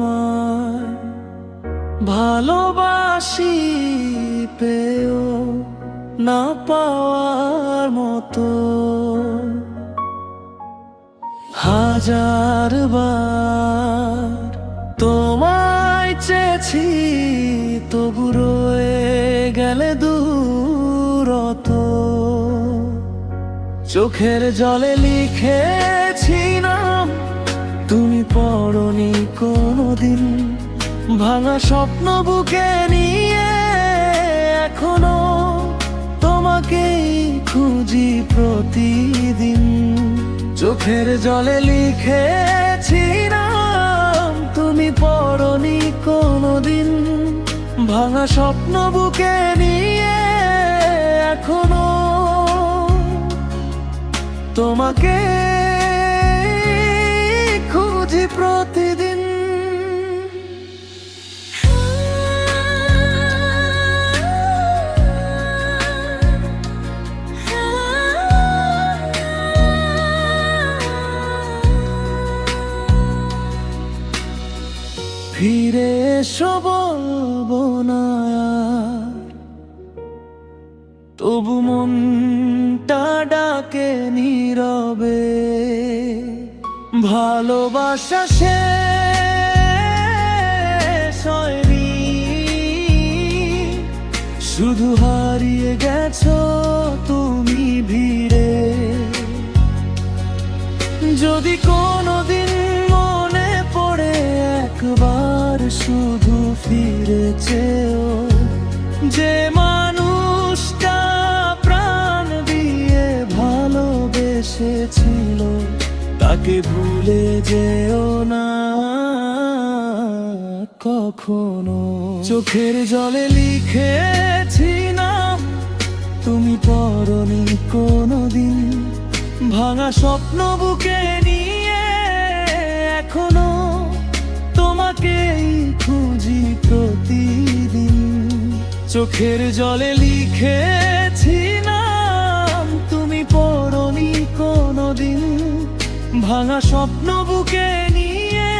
তোমায় ভালোবাসি পেও না পাওয়ার মতো। হাজার বার তোমায় চেয়েছি, তবু রয়ে গেলে দূরত। চোখের জলে লিখেছি নাম, তুমি পড়নি কোনোদিন। ভাঙা স্বপ্ন বুকে নিয়ে এখনো তোমাকেই খুঁজি প্রতিদিন। চোখের জলে লিখেছি নাম, তুমি পড়নি কোনোদিন। ভাঙা স্বপ্ন বুকে নিয়ে এখনো তোমাকে খুঁজি প্রতিদিন। ফিরে এসো বলবো না আর, তবু মনটা ডাকে নীরবে। ভালোবাসা শেষ হয়নি, শুধু হারিয়ে গেছো তুমি ভিড়ে। যদি কোনোদিন মনে পড়ে একবার শুধু ফিরে চেও, যে মানুষটা প্রাণ দিয়ে ভালোবেসেছিল তাকে ভুলে যেও না কখনো। চোখের জলে লিখেছি নাম, তুমি পড়নি কোনোদিন। ভাঙা স্বপ্ন বুকে নিয়ে এখনো তোমাকেই খুঁজি প্রতিদিন। চোখের জলে লিখেছি নাম, তুমি পড়নি কোনোদিন। ভাঙা স্বপ্ন বুকে নিয়ে